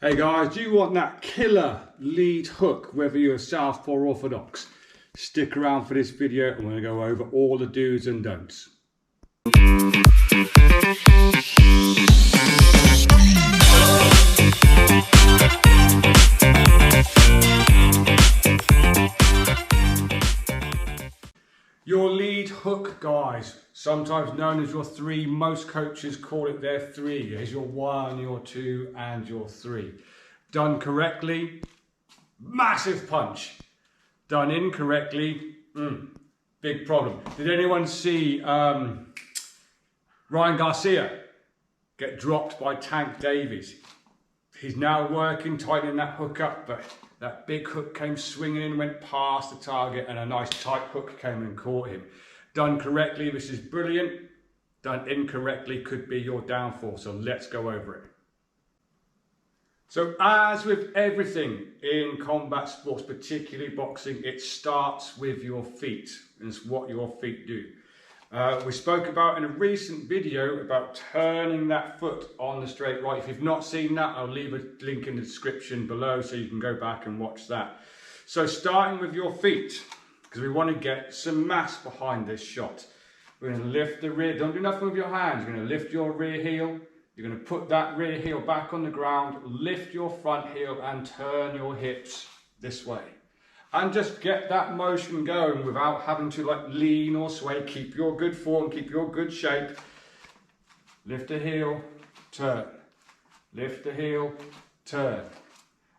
Hey guys, do you want that killer lead hook, whether you're southpaw or orthodox? Stick around for this video and we're going to go over all the do's and don'ts. Your lead hook, guys, sometimes known as your three. Most coaches call it their three. There's your one, your two, and your three. Done correctly, massive punch. Done incorrectly, big problem. Did anyone see Ryan Garcia get dropped by Tank Davies? He's now working, tightening that hook up, but that big hook came swinging in, went past the target, and a nice tight hook came and caught him. Done correctly, this is brilliant. Done incorrectly could be your downfall, so let's go over it. So as with everything in combat sports, particularly boxing, it starts with your feet. It's what your feet do. We spoke about in a recent video about turning that foot on the straight right. If you've not seen that, I'll leave a link in the description below so you can go back and watch that. So starting with your feet, because we want to get some mass behind this shot. We're going to lift the rear, don't do nothing with your hands. You're going to lift your rear heel. You're going to put that rear heel back on the ground, lift your front heel and turn your hips this way. And just get that motion going without having to like lean or sway. Keep your good form, keep your good shape. Lift the heel, turn. Lift the heel, turn.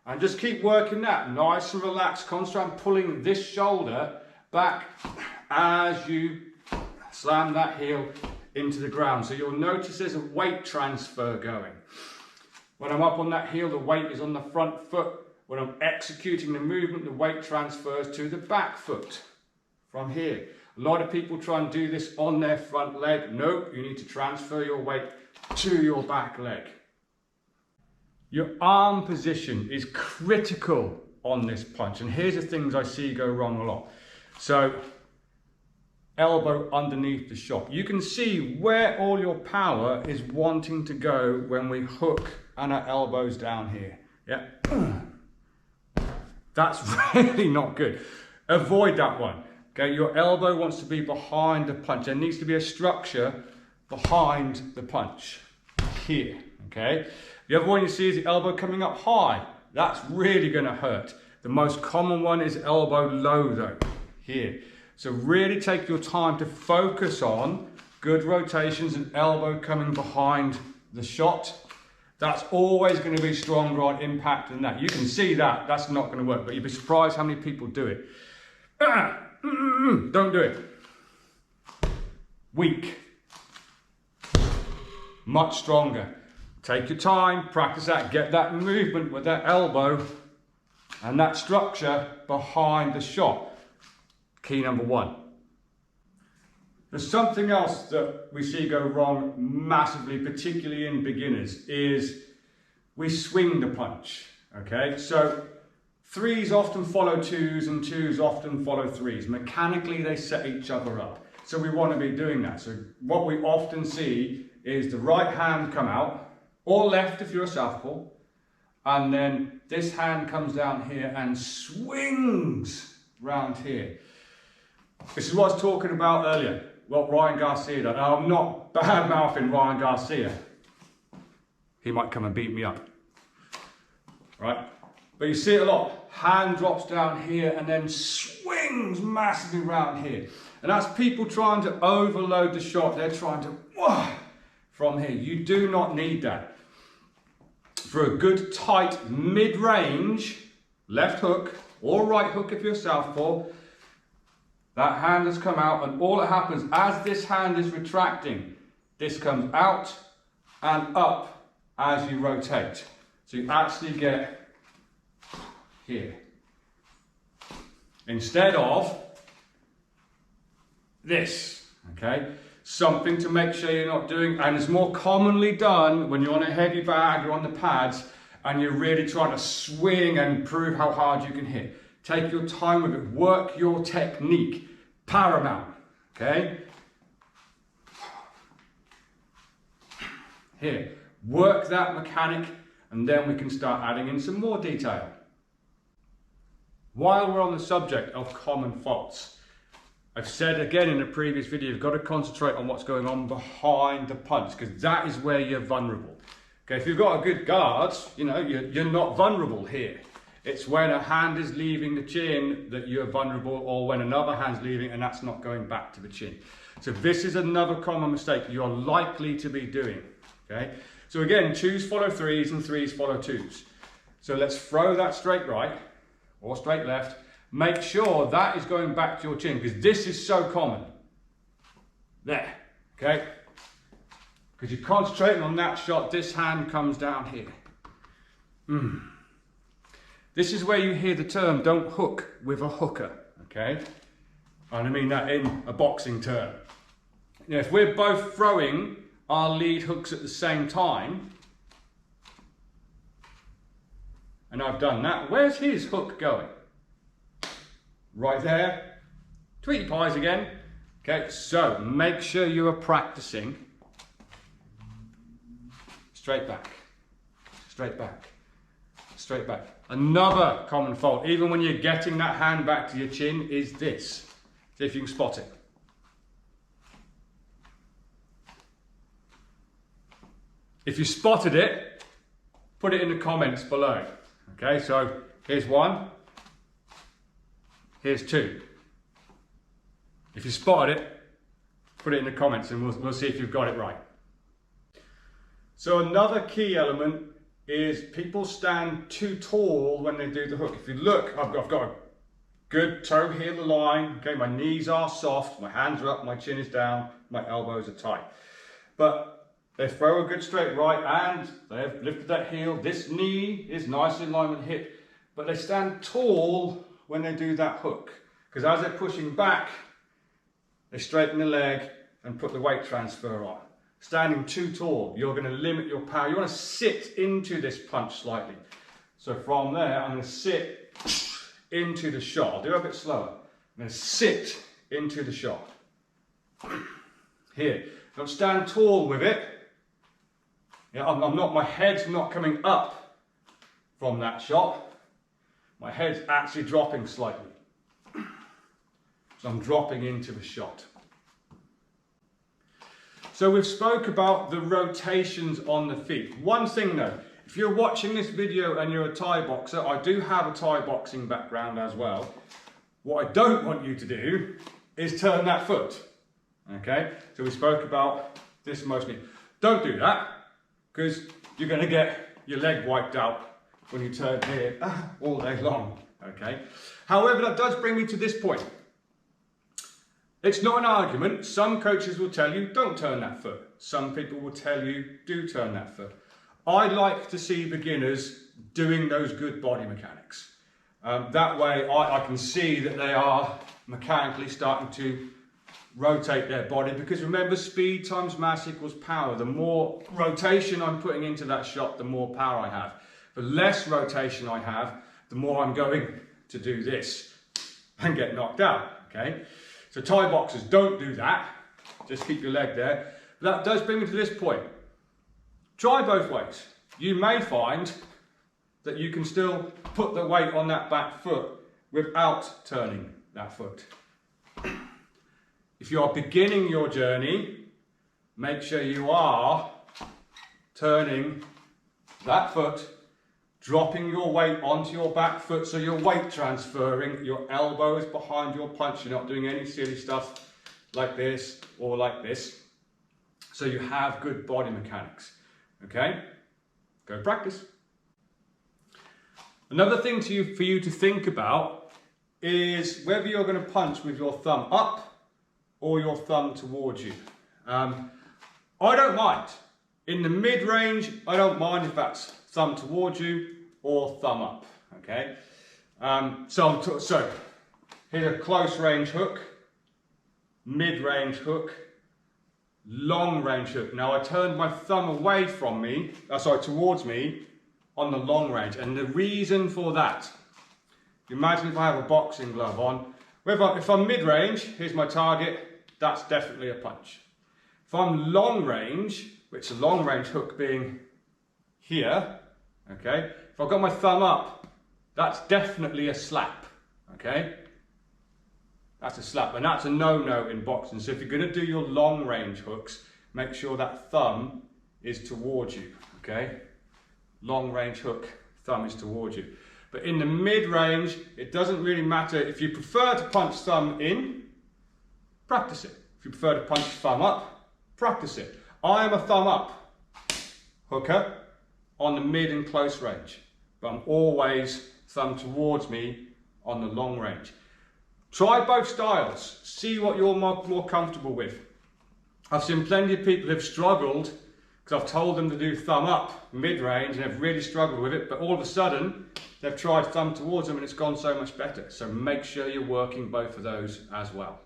And just keep working that nice and relaxed. Concentrate on pulling this shoulder back as you slam that heel into the ground. So you'll notice there's a weight transfer going. When I'm up on that heel, the weight is on the front foot. When I'm executing the movement, the weight transfers to the back foot from here. A lot of people try and do this on their front leg. Nope, you need to transfer your weight to your back leg. Your arm position is critical on this punch. And here's the things I see go wrong a lot. So, elbow underneath the shot. You can see where all your power is wanting to go when we hook and our elbows down here. Yeah. That's really not good. Avoid that one. Okay, your elbow wants to be behind the punch. There needs to be a structure behind the punch. Here, okay? The other one you see is the elbow coming up high. That's really gonna hurt. The most common one is elbow low though, here. So really take your time to focus on good rotations and elbow coming behind the shot. That's always going to be stronger on impact than that. You can see that, that's not going to work, but you'd be surprised how many people do it. Don't do it. Weak. Much stronger. Take your time, practice that, get that movement with that elbow and that structure behind the shot. Key number one. There's something else that we see go wrong massively, particularly in beginners, is we swing the punch, okay? So threes often follow twos and twos often follow threes. Mechanically, they set each other up. So we want to be doing that. So what we often see is the right hand come out, or left if you're a southpaw, and then this hand comes down here and swings round here. This is what I was talking about earlier. What Ryan Garcia done. Now, I'm not bad-mouthing Ryan Garcia. He might come and beat me up. Right? But you see it a lot. Hand drops down here and then swings massively around here. And that's people trying to overload the shot. They're trying to from here. You do not need that. For a good tight mid-range left hook or right hook if you're southpaw, that hand has come out, and all that happens as this hand is retracting, this comes out and up as you rotate. So you actually get here. Instead of this, okay? Something to make sure you're not doing, and it's more commonly done when you're on a heavy bag or on the pads and you're really trying to swing and prove how hard you can hit. Take your time with it, work your technique, paramount, okay? Here, work that mechanic and then we can start adding in some more detail. While we're on the subject of common faults, I've said again in a previous video, you've got to concentrate on what's going on behind the punch, because that is where you're vulnerable. Okay, if you've got a good guard, you know, you're not vulnerable here. It's when a hand is leaving the chin that you're vulnerable, or when another hand's leaving and that's not going back to the chin. So this is another common mistake you're likely to be doing. Okay, so again, 2s follow 3s and 3s follow 2s. So let's throw that straight right or straight left. Make sure that is going back to your chin, because this is so common. There, okay? Because you're concentrating on that shot, this hand comes down here. This is where you hear the term, don't hook with a hooker, okay? And I mean that in a boxing term. You know, if we're both throwing our lead hooks at the same time, and I've done that, where's his hook going? Right there. Tweety pies again. Okay, so make sure you are practicing straight back, straight back, straight back. Another common fault, even when you're getting that hand back to your chin, is this. See if you can spot it. If you spotted it, put it in the comments below. Okay, so here's one, here's two. If you spotted it, put it in the comments and we'll see if you've got it right. So another key element is people stand too tall when they do the hook. If you look, I've got a good toe heel line, okay, my knees are soft, my hands are up, my chin is down, my elbows are tight. But they throw a good straight right and they've lifted that heel, this knee is nice in line with the hip, but they stand tall when they do that hook. Because as they're pushing back, they straighten the leg and put the weight transfer on. Standing too tall, you're going to limit your power. You want to sit into this punch slightly. So from there, I'm going to sit into the shot. I'll do it a bit slower. I'm going to sit into the shot. Here, don't stand tall with it. Yeah, I'm not, my head's not coming up from that shot. My head's actually dropping slightly. So I'm dropping into the shot. So we've spoke about the rotations on the feet. One thing though, if you're watching this video and you're a Thai boxer, I do have a Thai boxing background as well. What I don't want you to do is turn that foot. Okay, so we spoke about this mostly. Don't do that, because you're going to get your leg wiped out when you turn here all day long. Okay. However, that does bring me to this point. It's not an argument. Some coaches will tell you, don't turn that foot. Some people will tell you, do turn that foot. I like to see beginners doing those good body mechanics. That way I can see that they are mechanically starting to rotate their body, because remember, speed times mass equals power. The more rotation I'm putting into that shot, the more power I have. The less rotation I have, the more I'm going to do this and get knocked out, okay? So Thai boxers, don't do that. Just keep your leg there. That does bring me to this point. Try both ways. You may find that you can still put the weight on that back foot without turning that foot. If you are beginning your journey, make sure you are turning that foot, dropping your weight onto your back foot, so your weight transferring, your elbow is behind your punch, you're not doing any silly stuff like this or like this. So you have good body mechanics, okay? Go practice. Another thing for you to think about is whether you're going to punch with your thumb up or your thumb towards you. I don't mind. In the mid-range, I don't mind if that's thumb towards you or thumb up, okay? So here's a close range hook, mid-range hook, long range hook. Now I turned my thumb away from me, towards me on the long range. And the reason for that, imagine if I have a boxing glove on. If I'm mid-range, here's my target, that's definitely a punch. If I'm long range, which a long range hook being here, okay? If I've got my thumb up, that's definitely a slap, okay? That's a slap, and that's a no-no in boxing. So if you're gonna do your long range hooks, make sure that thumb is towards you, okay? Long range hook, thumb is towards you. But in the mid-range, it doesn't really matter. If you prefer to punch thumb in, practice it. If you prefer to punch thumb up, practice it. I am a thumb up hooker on the mid and close range, but I'm always thumb towards me on the long range. Try both styles, see what you're more comfortable with. I've seen plenty of people who've struggled because I've told them to do thumb up mid-range and have really struggled with it, but all of a sudden they've tried thumb towards them and it's gone so much better. So make sure you're working both of those as well.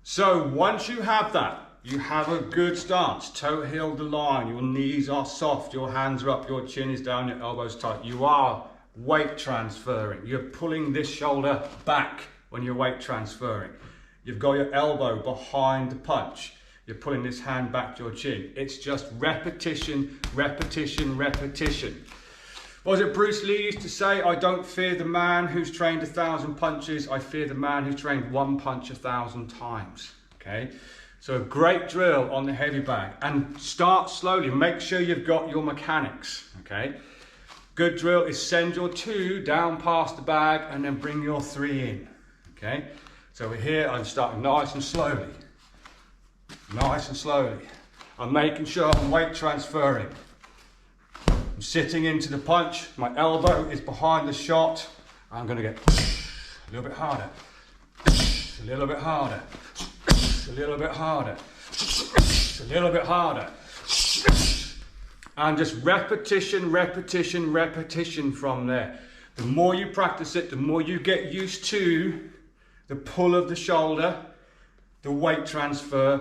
So once you have that, you have a good stance, toe heel the line, your knees are soft, your hands are up, your chin is down, your elbows tight. You are weight transferring. You're pulling this shoulder back when you're weight transferring. You've got your elbow behind the punch. You're pulling this hand back to your chin. It's just repetition, repetition, repetition. What was it Bruce Lee used to say? I don't fear the man who's trained 1,000 punches. I fear the man who's trained one punch 1,000 times. Okay? So a great drill on the heavy bag. And start slowly. Make sure you've got your mechanics. Okay? Good drill is send your 2 down past the bag and then bring your 3 in. Okay? So we're here, I'm starting nice and slowly. Nice and slowly. I'm making sure I'm weight transferring. I'm sitting into the punch, my elbow is behind the shot. I'm going to get a little bit harder, a little bit harder, a little bit harder, a little bit harder. And just repetition, repetition, repetition from there. The more you practice it, the more you get used to the pull of the shoulder, the weight transfer,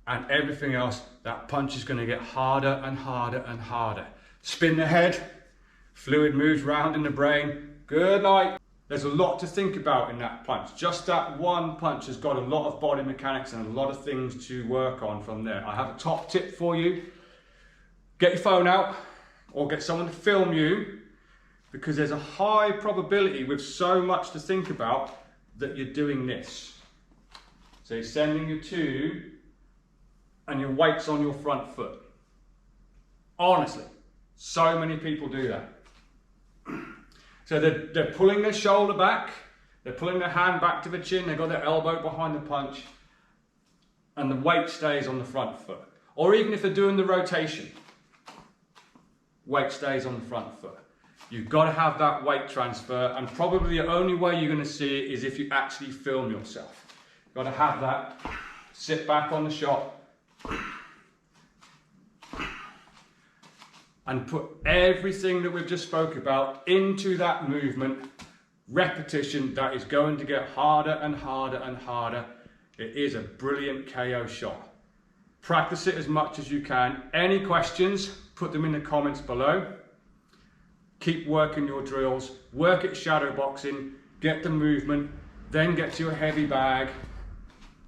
and everything else. That punch is going to get harder and harder and harder. Spin the head, fluid moves round in the brain. Good night. There's a lot to think about in that punch. Just that one punch has got a lot of body mechanics and a lot of things to work on from there. I have a top tip for you. Get your phone out or get someone to film you, because there's a high probability with so much to think about that you're doing this. So you're sending your 2 and your weight's on your front foot. Honestly, so many people do that. So they're pulling their shoulder back, they're pulling their hand back to the chin, they've got their elbow behind the punch, and the weight stays on the front foot. Or even if they're doing the rotation, weight stays on the front foot. You've got to have that weight transfer, and probably the only way you're going to see it is if you actually film yourself. You've got to have that, sit back on the shot, and put everything that we've just spoke about into that movement. Repetition, that is going to get harder and harder and harder. It is a brilliant KO shot. Practice it as much as you can. Any questions, put them in the comments below. Keep working your drills, work at shadow boxing, get the movement, then get to your heavy bag,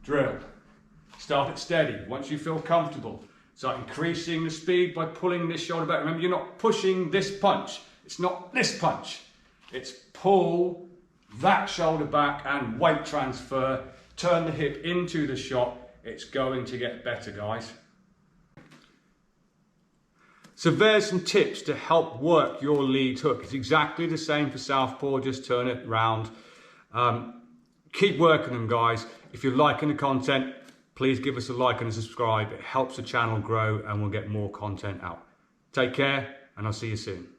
drill. Start it steady. Once you feel comfortable, start increasing the speed by pulling this shoulder back. Remember, you're not pushing this punch. It's not this punch. It's pull that shoulder back and weight transfer, turn the hip into the shot. It's going to get better, guys. So there's some tips to help work your lead hook. It's exactly the same for southpaw, just turn it round. Keep working them, guys. If you're liking the content, please give us a like and a subscribe. It helps the channel grow and we'll get more content out. Take care, and I'll see you soon.